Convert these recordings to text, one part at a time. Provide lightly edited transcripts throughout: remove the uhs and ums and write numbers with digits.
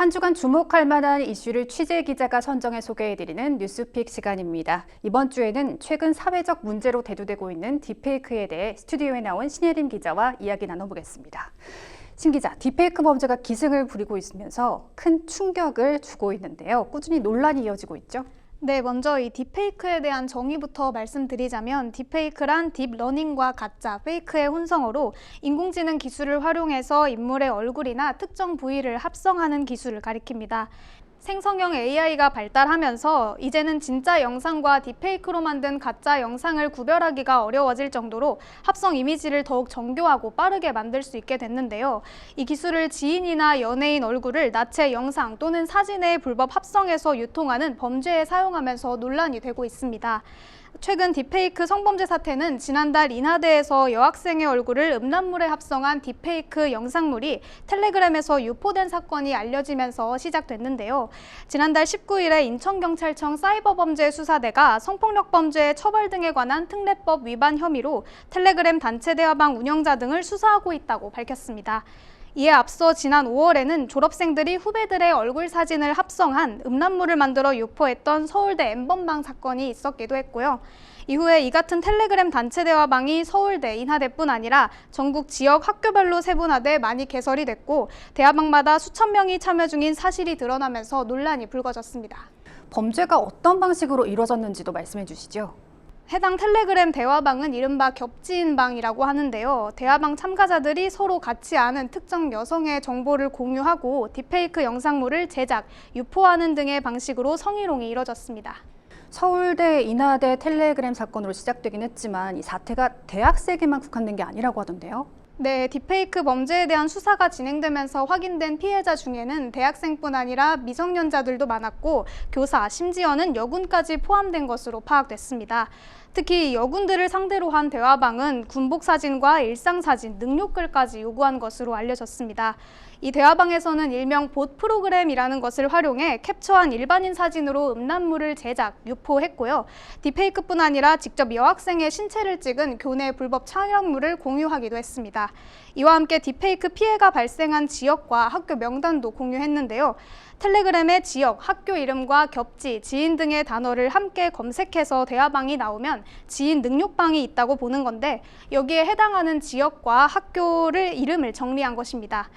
한 주간 주목할 만한 이슈를 취재 기자가 선정해 소개해드리는 뉴스픽 시간입니다. 이번 주에는 최근 사회적 문제로 대두되고 있는 딥페이크에 대해 스튜디오에 나온 신예림 기자와 이야기 나눠보겠습니다. 신 기자, 딥페이크 범죄가 기승을 부리고 있으면서 큰 충격을 주고 있는데요. 꾸준히 논란이 이어지고 있죠? 네, 먼저 이 딥페이크에 대한 정의부터 말씀드리자면 딥페이크란 딥러닝과 가짜, 페이크의 혼성어로 인공지능 기술을 활용해서 인물의 얼굴이나 특정 부위를 합성하는 기술을 가리킵니다. 생성형 AI가 발달하면서 이제는 진짜 영상과 딥페이크로 만든 가짜 영상을 구별하기가 어려워질 정도로 합성 이미지를 더욱 정교하고 빠르게 만들 수 있게 됐는데요. 이 기술을 지인이나 연예인 얼굴을 나체 영상 또는 사진에 불법 합성해서 유통하는 범죄에 사용하면서 논란이 되고 있습니다. 최근 딥페이크 성범죄 사태는 지난달 인하대에서 여학생의 얼굴을 음란물에 합성한 딥페이크 영상물이 텔레그램에서 유포된 사건이 알려지면서 시작됐는데요. 지난달 19일에 인천경찰청 사이버범죄수사대가 성폭력범죄 처벌 등에 관한 특례법 위반 혐의로 텔레그램 단체 대화방 운영자 등을 수사하고 있다고 밝혔습니다. 이에 앞서 지난 5월에는 졸업생들이 후배들의 얼굴 사진을 합성한 음란물을 만들어 유포했던 서울대 N번방 사건이 있었기도 했고요. 이후에 이 같은 텔레그램 단체 대화방이 서울대, 인하대뿐 아니라 전국 지역 학교별로 세분화돼 많이 개설이 됐고 대화방마다 수천 명이 참여 중인 사실이 드러나면서 논란이 불거졌습니다. 범죄가 어떤 방식으로 이루어졌는지도 말씀해 주시죠. 해당 텔레그램 대화방은 이른바 겹지인방이라고 하는데요. 대화방 참가자들이 서로 같이 아는 특정 여성의 정보를 공유하고 딥페이크 영상물을 제작, 유포하는 등의 방식으로 성희롱이 이뤄졌습니다. 서울대, 인하대 텔레그램 사건으로 시작되긴 했지만 이 사태가 대학생에만 국한된 게 아니라고 하던데요. 네, 딥페이크 범죄에 대한 수사가 진행되면서 확인된 피해자 중에는 대학생뿐 아니라 미성년자들도 많았고 교사, 심지어는 여군까지 포함된 것으로 파악됐습니다. 특히 여군들을 상대로 한 대화방은 군복 사진과 일상 사진, 능욕글까지 요구한 것으로 알려졌습니다. 이 대화방에서는 일명 봇 프로그램이라는 것을 활용해 캡처한 일반인 사진으로 음란물을 제작, 유포했고요. 딥페이크뿐 아니라 직접 여학생의 신체를 찍은 교내 불법 촬영물을 공유하기도 했습니다. 이와 함께 딥페이크 피해가 발생한 지역과 학교 명단도 공유했는데요. 텔레그램의 지역, 학교 이름과 겹지, 지인 등의 단어를 함께 검색해서 대화방이 나오면 지인 능욕방이 있다고 보는 건데 여기에 해당하는 지역과 학교를 이름을 정리한 것입니다.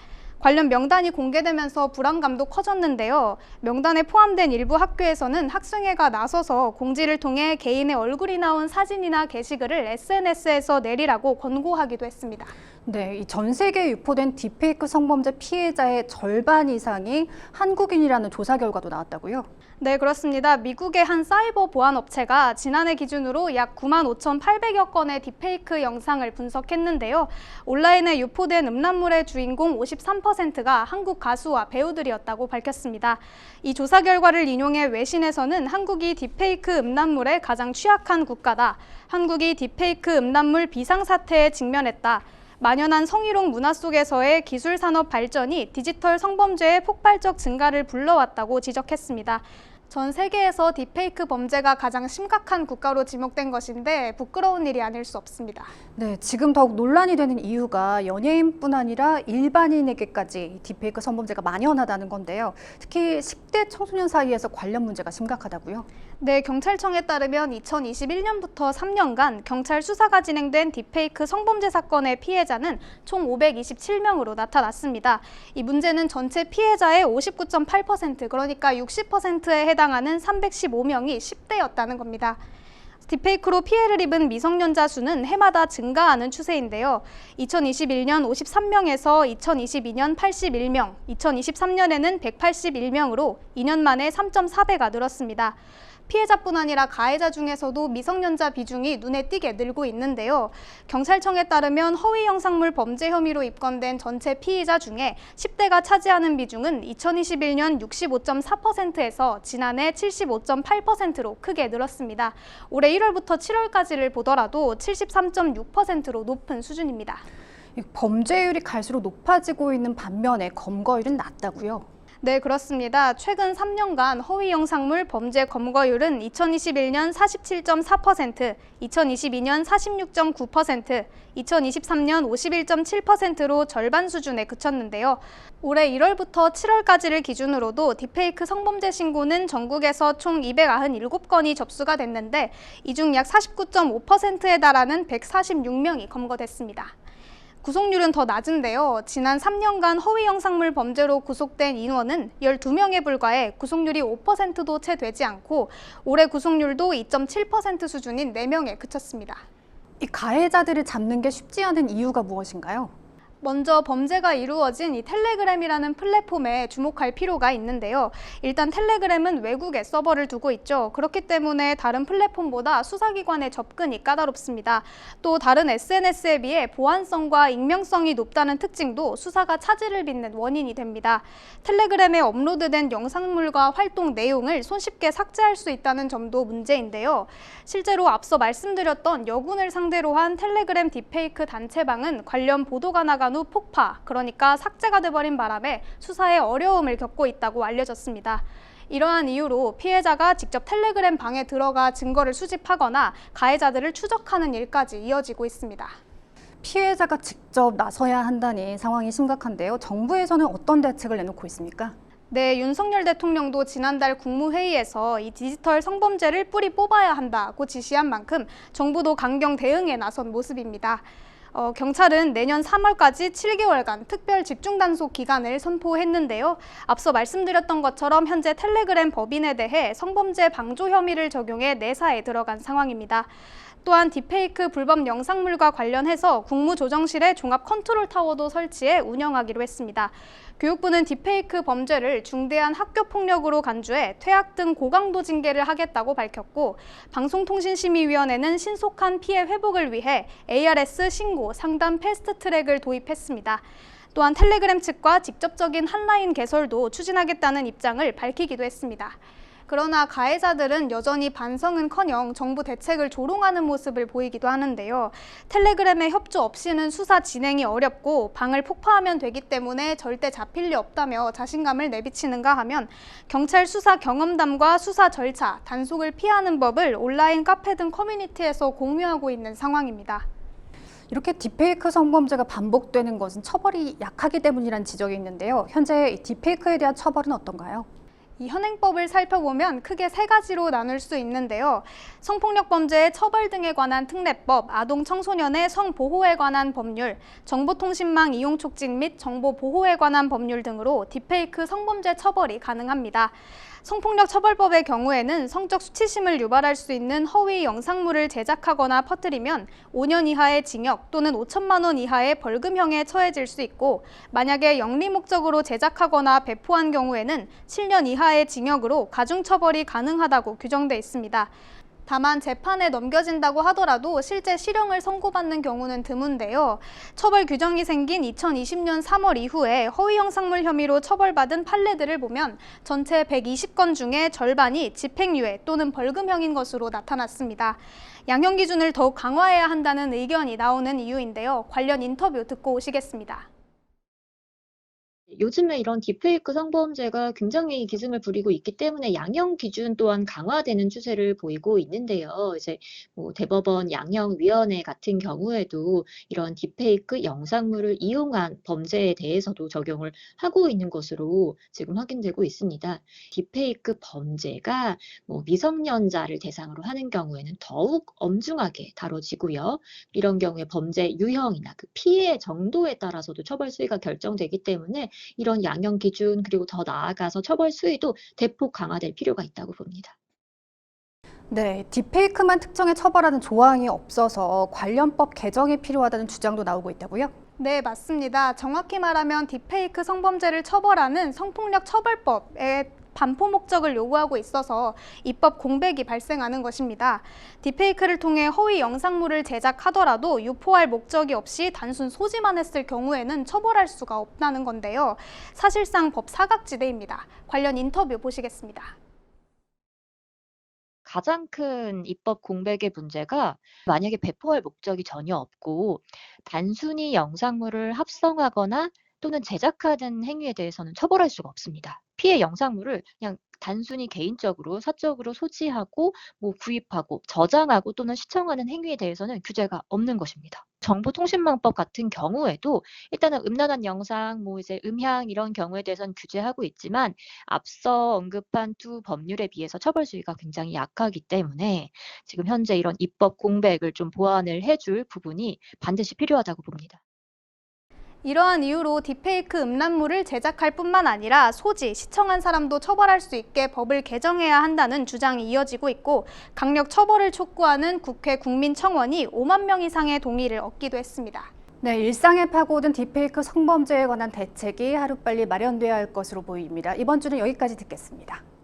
관련 명단이 공개되면서 불안감도 커졌는데요. 명단에 포함된 일부 학교에서는 학생회가 나서서 공지를 통해 개인의 얼굴이 나온 사진이나 게시글을 SNS에서 내리라고 권고하기도 했습니다. 네, 이 전 세계에 유포된 딥페이크 성범죄 피해자의 절반 이상이 한국인이라는 조사 결과도 나왔다고요? 네, 그렇습니다. 미국의 한 사이버 보안 업체가 지난해 기준으로 약 95,800여 건의 딥페이크 영상을 분석했는데요. 온라인에 유포된 음란물의 주인공 53%가 한국 가수와 배우들이었다고 밝혔습니다. 이 조사 결과를 인용해 외신에서는 한국이 딥페이크 음란물에 가장 취약한 국가다. 한국이 딥페이크 음란물 비상사태에 직면했다. 만연한 성희롱 문화 속에서의 기술 산업 발전이 디지털 성범죄의 폭발적 증가를 불러왔다고 지적했습니다. 전 세계에서 딥페이크 범죄가 가장 심각한 국가로 지목된 것인데 부끄러운 일이 아닐 수 없습니다. 네, 지금 더욱 논란이 되는 이유가 연예인뿐 아니라 일반인에게까지 딥페이크 성범죄가 만연하다는 건데요. 특히 10대 청소년 사이에서 관련 문제가 심각하다고요? 네, 경찰청에 따르면 2021년부터 3년간 경찰 수사가 진행된 딥페이크 성범죄 사건의 피해자는 총 527명으로 나타났습니다. 이 문제는 전체 피해자의 59.8% 그러니까 60%에 해당하는 315명이 10대였다는 겁니다. 딥페이크로 피해를 입은 미성년자 수는 해마다 증가하는 추세인데요. 2021년 53명에서 2022년 81명, 2023년에는 181명으로 2년 만에 3.4배가 늘었습니다. 피해자뿐 아니라 가해자 중에서도 미성년자 비중이 눈에 띄게 늘고 있는데요. 경찰청에 따르면 허위 영상물 범죄 혐의로 입건된 전체 피의자 중에 10대가 차지하는 비중은 2021년 65.4%에서 지난해 75.8%로 크게 늘었습니다. 올해 1월부터 7월까지를 보더라도 73.6%로 높은 수준입니다. 범죄율이 갈수록 높아지고 있는 반면에 검거율은 낮다고요? 네, 그렇습니다. 최근 3년간 허위 영상물 범죄 검거율은 2021년 47.4%, 2022년 46.9%, 2023년 51.7%로 절반 수준에 그쳤는데요. 올해 1월부터 7월까지를 기준으로도 딥페이크 성범죄 신고는 전국에서 총 297건이 접수가 됐는데 이 중 약 49.5%에 달하는 146명이 검거됐습니다. 구속률은 더 낮은데요. 지난 3년간 허위 영상물 범죄로 구속된 인원은 12명에 불과해 구속률이 5%도 채 되지 않고 올해 구속률도 2.7% 수준인 4명에 그쳤습니다. 이 가해자들을 잡는 게 쉽지 않은 이유가 무엇인가요? 먼저 범죄가 이루어진 이 텔레그램이라는 플랫폼에 주목할 필요가 있는데요. 일단 텔레그램은 외국에 서버를 두고 있죠. 그렇기 때문에 다른 플랫폼보다 수사기관의 접근이 까다롭습니다. 또 다른 SNS에 비해 보안성과 익명성이 높다는 특징도 수사가 차질을 빚는 원인이 됩니다. 텔레그램에 업로드된 영상물과 활동 내용을 손쉽게 삭제할 수 있다는 점도 문제인데요. 실제로 앞서 말씀드렸던 여군을 상대로 한 텔레그램 딥페이크 단체방은 관련 보도가 나간 후 폭파, 그러니까 삭제가 돼버린 바람에 수사에 어려움을 겪고 있다고 알려졌습니다. 이러한 이유로 피해자가 직접 텔레그램 방에 들어가 증거를 수집하거나 가해자들을 추적하는 일까지 이어지고 있습니다. 피해자가 직접 나서야 한다니 상황이 심각한데요. 정부에서는 어떤 대책을 내놓고 있습니까? 네, 윤석열 대통령도 지난달 국무회의에서 이 디지털 성범죄를 뿌리 뽑아야 한다고 지시한 만큼 정부도 강경 대응에 나선 모습입니다. 경찰은 내년 3월까지 7개월간 특별 집중 단속 기간을 선포했는데요. 앞서 말씀드렸던 것처럼 현재 텔레그램 법인에 대해 성범죄 방조 혐의를 적용해 내사에 들어간 상황입니다. 또한 딥페이크 불법 영상물과 관련해서 국무조정실에 종합 컨트롤 타워도 설치해 운영하기로 했습니다. 교육부는 딥페이크 범죄를 중대한 학교폭력으로 간주해 퇴학 등 고강도 징계를 하겠다고 밝혔고, 방송통신심의위원회는 신속한 피해 회복을 위해 ARS 신고 상담 패스트트랙을 도입했습니다. 또한 텔레그램 측과 직접적인 한라인 개설도 추진하겠다는 입장을 밝히기도 했습니다. 그러나 가해자들은 여전히 반성은커녕 정부 대책을 조롱하는 모습을 보이기도 하는데요. 텔레그램의 협조 없이는 수사 진행이 어렵고 방을 폭파하면 되기 때문에 절대 잡힐 리 없다며 자신감을 내비치는가 하면 경찰 수사 경험담과 수사 절차, 단속을 피하는 법을 온라인 카페 등 커뮤니티에서 공유하고 있는 상황입니다. 이렇게 딥페이크 성범죄가 반복되는 것은 처벌이 약하기 때문이라는 지적이 있는데요. 현재 이 딥페이크에 대한 처벌은 어떤가요? 이 현행법을 살펴보면 크게 세 가지로 나눌 수 있는데요. 성폭력 범죄의 처벌 등에 관한 특례법, 아동 청소년의 성보호에 관한 법률, 정보통신망 이용 촉진 및 정보 보호에 관한 법률 등으로 딥페이크 성범죄 처벌이 가능합니다. 성폭력 처벌법의 경우에는 성적 수치심을 유발할 수 있는 허위 영상물을 제작하거나 퍼뜨리면 5년 이하의 징역 또는 5천만 원 이하의 벌금형에 처해질 수 있고, 만약에 영리 목적으로 제작하거나 배포한 경우에는 7년 이하의 징역으로 가중처벌이 가능하다고 규정돼 있습니다. 다만 재판에 넘겨진다고 하더라도 실제 실형을 선고받는 경우는 드문데요. 처벌 규정이 생긴 2020년 3월 이후에 허위 영상물 혐의로 처벌받은 판례들을 보면 전체 120건 중에 절반이 집행유예 또는 벌금형인 것으로 나타났습니다. 양형 기준을 더욱 강화해야 한다는 의견이 나오는 이유인데요. 관련 인터뷰 듣고 오시겠습니다. 요즘에 이런 딥페이크 성범죄가 굉장히 기승을 부리고 있기 때문에 양형 기준 또한 강화되는 추세를 보이고 있는데요. 이제 대법원 양형위원회 같은 경우에도 이런 딥페이크 영상물을 이용한 범죄에 대해서도 적용을 하고 있는 것으로 지금 확인되고 있습니다. 딥페이크 범죄가 미성년자를 대상으로 하는 경우에는 더욱 엄중하게 다뤄지고요. 이런 경우에 범죄 유형이나 그 피해 정도에 따라서도 처벌 수위가 결정되기 때문에 이런 양형 기준 그리고 더 나아가서 처벌 수위도 대폭 강화될 필요가 있다고 봅니다. 네, 딥페이크만 특정해 처벌하는 조항이 없어서 관련법 개정이 필요하다는 주장도 나오고 있다고요? 네, 맞습니다. 정확히 말하면 딥페이크 성범죄를 처벌하는 성폭력 처벌법에 반포 목적을 요구하고 있어서 입법 공백이 발생하는 것입니다. 딥페이크를 통해 허위 영상물을 제작하더라도 유포할 목적이 없이 단순 소지만 했을 경우에는 처벌할 수가 없다는 건데요. 사실상 법 사각지대입니다. 관련 인터뷰 보시겠습니다. 가장 큰 입법 공백의 문제가 만약에 배포할 목적이 전혀 없고 단순히 영상물을 합성하거나 또는 제작하는 행위에 대해서는 처벌할 수가 없습니다. 피해 영상물을 그냥 단순히 개인적으로 사적으로 소지하고 구입하고 저장하고 또는 시청하는 행위에 대해서는 규제가 없는 것입니다. 정보통신망법 같은 경우에도 일단은 음란한 영상, 이제 음향 이런 경우에 대해서는 규제하고 있지만 앞서 언급한 두 법률에 비해서 처벌 수위가 굉장히 약하기 때문에 지금 현재 이런 입법 공백을 좀 보완을 해줄 부분이 반드시 필요하다고 봅니다. 이러한 이유로 딥페이크 음란물을 제작할 뿐만 아니라 소지, 시청한 사람도 처벌할 수 있게 법을 개정해야 한다는 주장이 이어지고 있고 강력 처벌을 촉구하는 국회 국민청원이 5만 명 이상의 동의를 얻기도 했습니다. 네, 일상에 파고든 딥페이크 성범죄에 관한 대책이 하루빨리 마련돼야 할 것으로 보입니다. 이번 주는 여기까지 듣겠습니다.